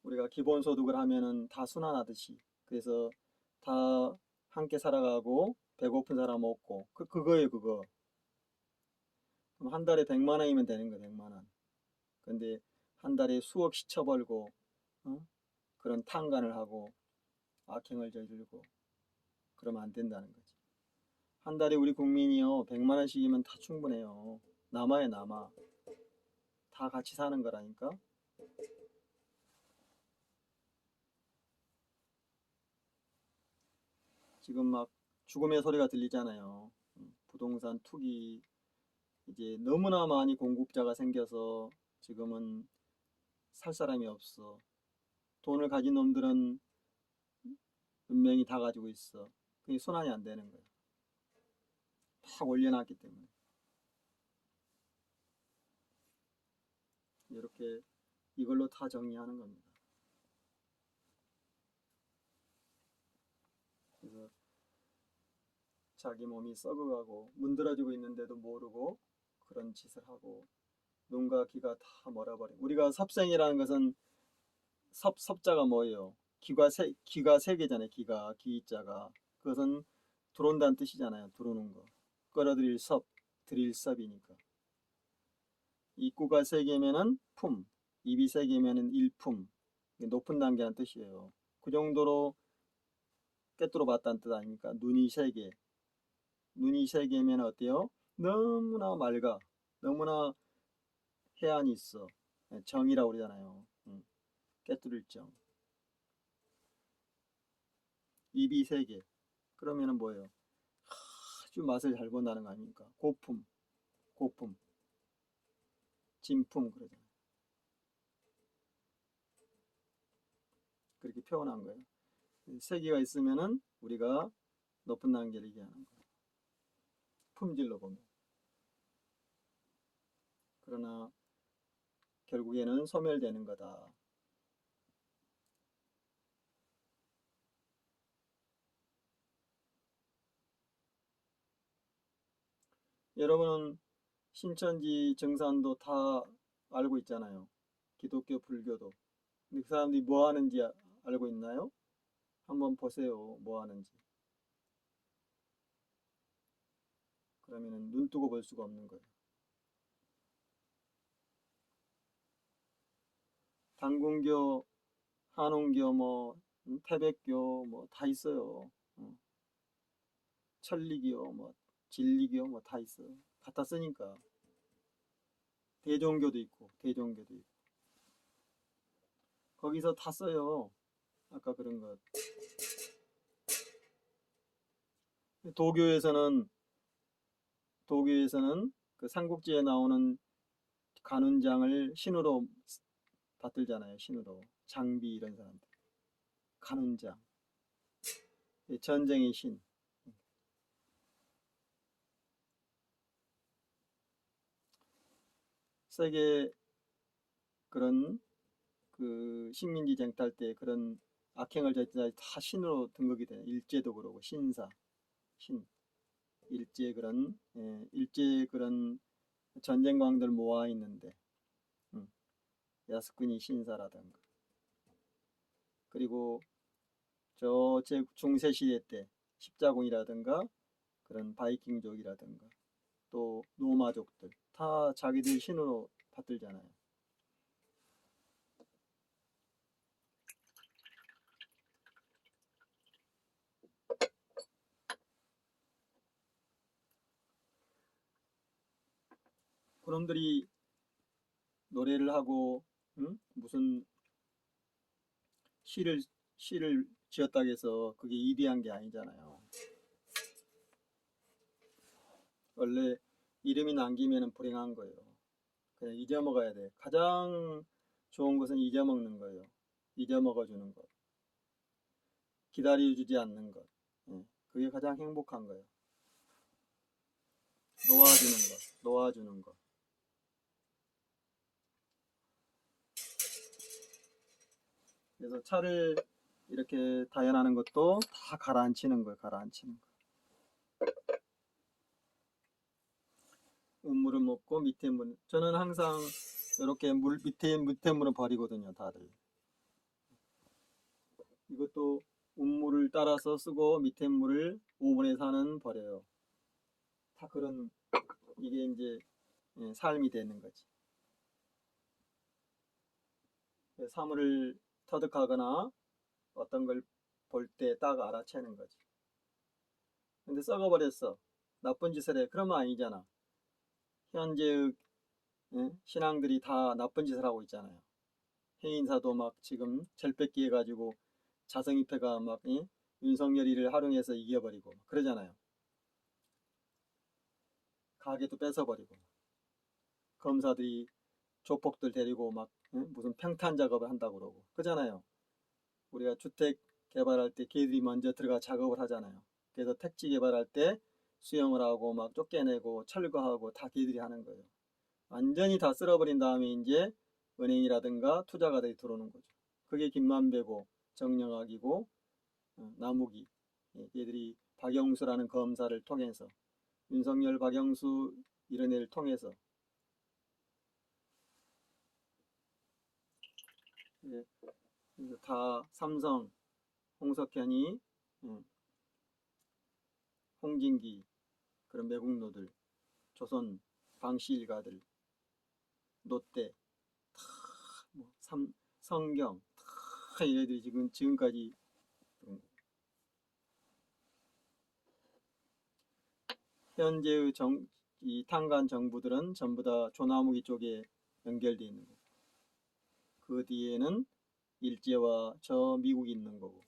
우리가 기본소득을 하면은 다 순환하듯이. 그래서 다 함께 살아가고 배고픈 사람 없고 그거예요 그거. 그럼 한 달에 100만 원이면 되는 거야 100만 원. 근데 한 달에 수억씩 쳐벌고 어? 그런 탕간을 하고 악행을 저지르고 그러면 안 된다는 거지. 한 달에 우리 국민이요 100만 원씩이면 다 충분해요. 남아요 남아. 다 같이 사는 거라니까. 지금 막 죽음의 소리가 들리잖아요. 부동산 투기 이제 너무나 많이 공급자가 생겨서 지금은 살 사람이 없어. 돈을 가진 놈들은 분명히 다 가지고 있어. 그게 순환이 안 되는 거야. 팍 올려놨기 때문에. 이렇게 이걸로 다 정리하는 겁니다. 그래서 자기 몸이 썩어가고 문드러지고 있는데도 모르고 그런 짓을 하고 눈과 귀가 다 멀어버리고. 우리가 섭생이라는 것은 섭자가 뭐예요? 귀가 세 개잖아요. 귀자가. 그것은 들어온다는 뜻이잖아요. 들어오는 거. 끌어들일 섭, 들일 섭이니까. 입구가 세 개면은 품, 입이 세 개면은 일품. 높은 단계라는 뜻이에요. 그 정도로 꿰뚫어 봤다는 뜻 아닙니까? 눈이 세 개. 눈이 세 개면 어때요? 너무나 맑아. 너무나 해안이 있어. 정이라고 그러잖아요. 꿰뚫을 정. 입이 세 개. 그러면은 뭐예요? 아주 맛을 잘 본다는 거 아닙니까? 고품, 고품, 진품 그러잖아요. 그렇게 표현한 거예요. 세 개가 있으면은 우리가 높은 단계를 얘기하는 거예요. 품질로 보면. 그러나 결국에는 소멸되는 거다. 여러분은 신천지 정산도 다 알고 있잖아요. 기독교, 불교도. 근데 그 사람들이 뭐 하는지 알고 있나요? 한번 보세요. 뭐 하는지. 그러면은 눈 뜨고 볼 수가 없는 거예요. 당군교, 한원교, 뭐 태백교 뭐 다 있어요. 천리교, 뭐 진리교 뭐 다 있어요. 갖다 쓰니까. 대종교도 있고 대종교도 있고 거기서 다 써요. 아까 그런 것. 도교에서는 그 삼국지에 나오는 간운장을 신으로 받들잖아요. 신으로 장비 이런 사람들. 간운장. 전쟁의 신. 세계 그런 그 식민지 쟁탈 때 그런 악행을 저지른 다 신으로 등극이 돼요. 일제도 그러고 신사, 신, 일제 그런 전쟁광들 모아 있는데 야스쿠니 신사라든가 그리고 저 중세 시대 때 십자군이라든가 그런 바이킹족이라든가 또 노마족들 다 자기들 신으로 받들잖아요. 그놈들이 노래를 하고 무슨 시를 지었다고 해서 그게 이대한 게 아니잖아요. 원래 이름이 남기면 불행한 거예요. 그냥 잊어먹어야 돼. 가장 좋은 것은 잊어먹는 거예요. 잊어먹어주는 것. 기다려주지 않는 것. 그게 가장 행복한 거예요. 놓아주는 것. 놓아주는 것. 그래서 차를 이렇게 다연하는 것도 다 가라앉히는 거예요. 가라앉히는 거. 우물을 먹고 밑에 물. 저는 항상 이렇게 밑에 물을 버리거든요. 다들. 이것도 운물을 따라서 쓰고 밑에 물을 5분의 4는 버려요. 다 그런 이게 이제 삶이 되는 거지. 사물을 터득하거나 어떤 걸 볼 때 딱 알아채는 거지. 근데 썩어버렸어. 나쁜 짓을 해. 그러면 아니잖아. 현재의 신앙들이 다 나쁜 짓을 하고 있잖아요. 해인사도 막 지금 절뺏기 해가지고 자성입회가 막 윤석열이를 활용해서 이겨버리고 그러잖아요. 가게도 뺏어버리고 검사들이 조폭들 데리고 막 무슨 평탄 작업을 한다고 그러고 그러잖아요. 우리가 주택 개발할 때 걔들이 먼저 들어가 작업을 하잖아요. 그래서 택지 개발할 때 수영을 하고 막 쫓겨내고 철거하고 다 걔들이 하는 거예요. 완전히 다 쓸어버린 다음에 이제 은행이라든가 투자가들이 들어오는 거죠. 그게 김만배고 정영학이고 남욱이 얘들이 박영수라는 검사를 통해서 윤석열, 박영수 이런 애를 통해서 다 삼성, 홍석현이, 홍진기 그런 매국노들, 조선 방시일가들, 롯데, 뭐 성경 다 얘네들이 지금까지 현재의 이 탄간 정부들은 전부 다 조나무기 쪽에 연결되어 있는 거고 그 뒤에는 일제와 저 미국이 있는 거고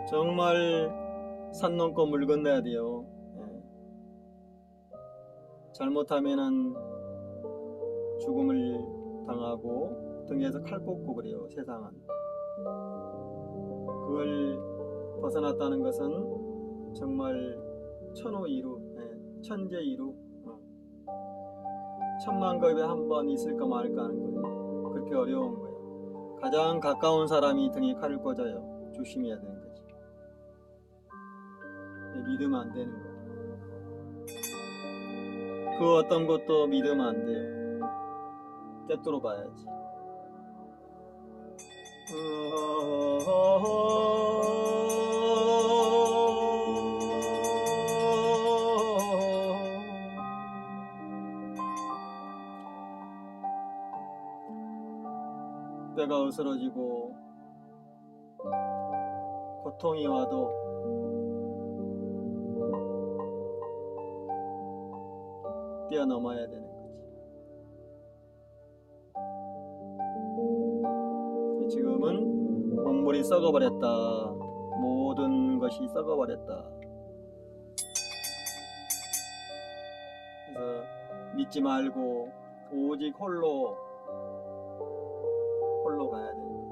정말 산 넘고 물 건너야 돼요. 잘못하면은 죽음을 당하고 등에서 칼 꽂고 그래요. 세상은 그걸 벗어났다는 것은 정말 천우이루, 천재이루, 천만급에 한 번 있을까 말까 하는 거예요. 그렇게 어려운 거예요. 가장 가까운 사람이 등에 칼을 꽂아요. 조심해야 되는 거지. 믿으면 안 되는 거예요. 그 어떤 것도 믿으면 안 돼요. 꿰뚫어 봐야지. 뼈가 으스러지고 고통이 와도 뛰어넘어야 되는 거지. 지금은 곡물이 썩어버렸다. 모든 것이 썩어버렸다. 그래서 믿지 말고 오직 홀로 가야 되는 거지.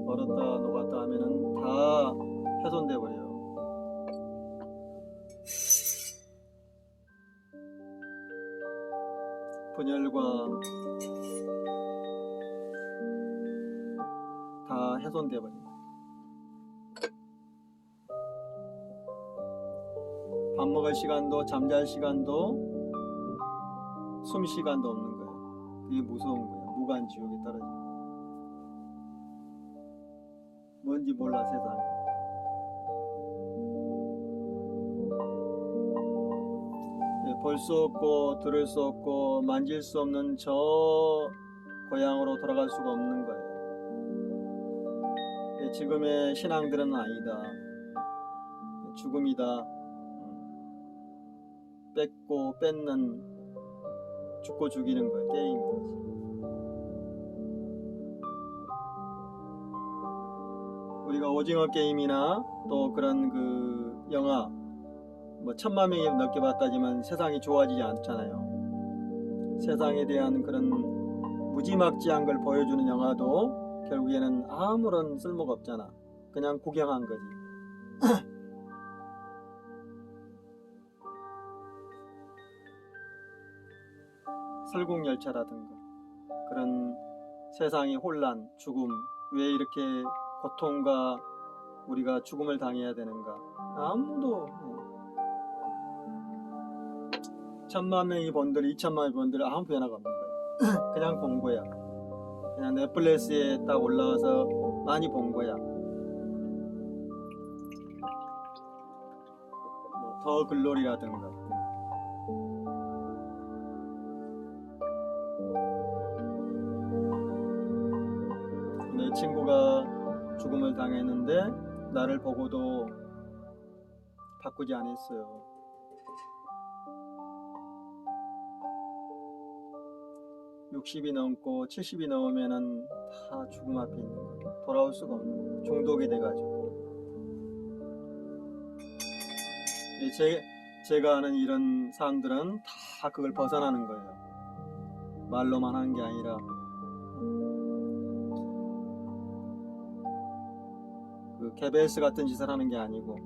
얼었다 녹았다 하면은 다 훼손돼 버려요. 분열과 다 훼손돼 버려요. 밥 먹을 시간도 잠잘 시간도 숨 시간도 없는 거예요. 그게 무서운 거예요. 무간지옥에 떨어져. 뭔지 몰라 세상. 볼 수 없고 들을 수 없고 만질 수 없는 저 고향으로 돌아갈 수가 없는 거예요. 지금의 신앙들은 아니다. 죽음이다. 뺏고 뺏는, 죽고 죽이는 거야. 게임이지. 우리가 오징어 게임이나 또 그런 그 영화 뭐 1000만 명이 넘게 봤다지만 세상이 좋아지지 않잖아요. 세상에 대한 그런 무지막지한 걸 보여주는 영화도 결국에는 아무런 쓸모가 없잖아. 그냥 구경한 거지. 설국열차라든가 그런 세상의 혼란, 죽음, 왜 이렇게 고통과 우리가 죽음을 당해야 되는가. 아무도 1000만 명이 본들, 2000만 명이 본들 아무 변화가 없는 거야. 그냥 본 거야. 그냥 넷플릭스에 딱 올라와서 많이 본 거야. 뭐 더 글로리라든가. 내 친구가 죽음을 당했는데 나를 보고도 바꾸지 않았어요. 60이 넘고 70이 넘으면은 다 죽음 앞에 있는 거예요. 돌아올 수가 없는 거예요. 중독이 돼가지고. 제가 아는 이런 사람들은 다 그걸 벗어나는 거예요. 말로만 하는 게 아니라 그 KBS 같은 짓을 하는 게 아니고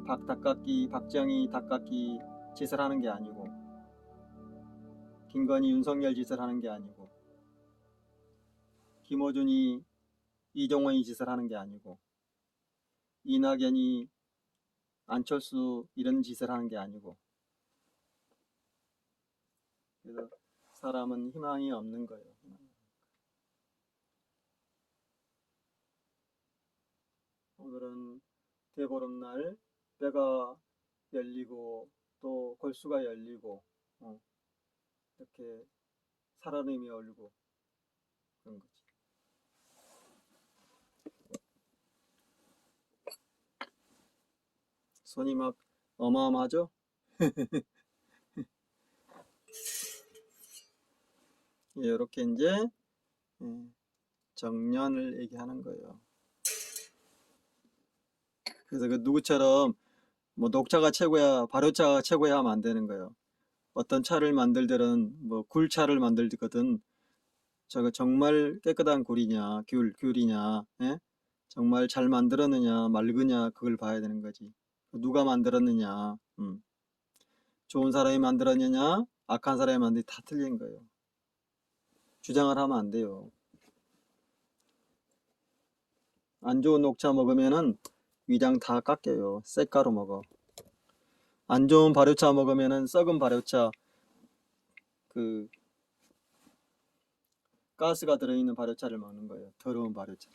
박정희 닭깎기 짓을 하는 게 아니고 김건희 윤석열 짓을 하는 게 아니고 김어준이 이종원이 짓을 하는 게 아니고 이낙연이 안철수 이런 짓을 하는 게 아니고. 그래서 사람은 희망이 없는 거예요. 오늘은 대보름날 뼈가 열리고 또 골수가 열리고 이렇게 살아남이 열리고 그런 거지. 손이 막 어마어마하죠? 이렇게 이제 정년을 얘기하는 거예요. 그래서 그 누구처럼 뭐 녹차가 최고야, 발효차가 최고야 하면 안 되는 거예요. 어떤 차를 만들들은 뭐 굴차를 만들거든. 저거 정말 깨끗한 굴이냐, 귤이냐, 예? 정말 잘 만들었느냐, 맑으냐, 그걸 봐야 되는 거지. 누가 만들었느냐, 좋은 사람이 만들었느냐, 악한 사람이 만들었느냐, 다 틀린 거예요. 주장을 하면 안 돼요. 안 좋은 녹차 먹으면은 위장 다 깎여요. 쇳가루 먹어. 안 좋은 발효차 먹으면은 썩은 발효차, 그 가스가 들어있는 발효차를 먹는 거예요. 더러운 발효차.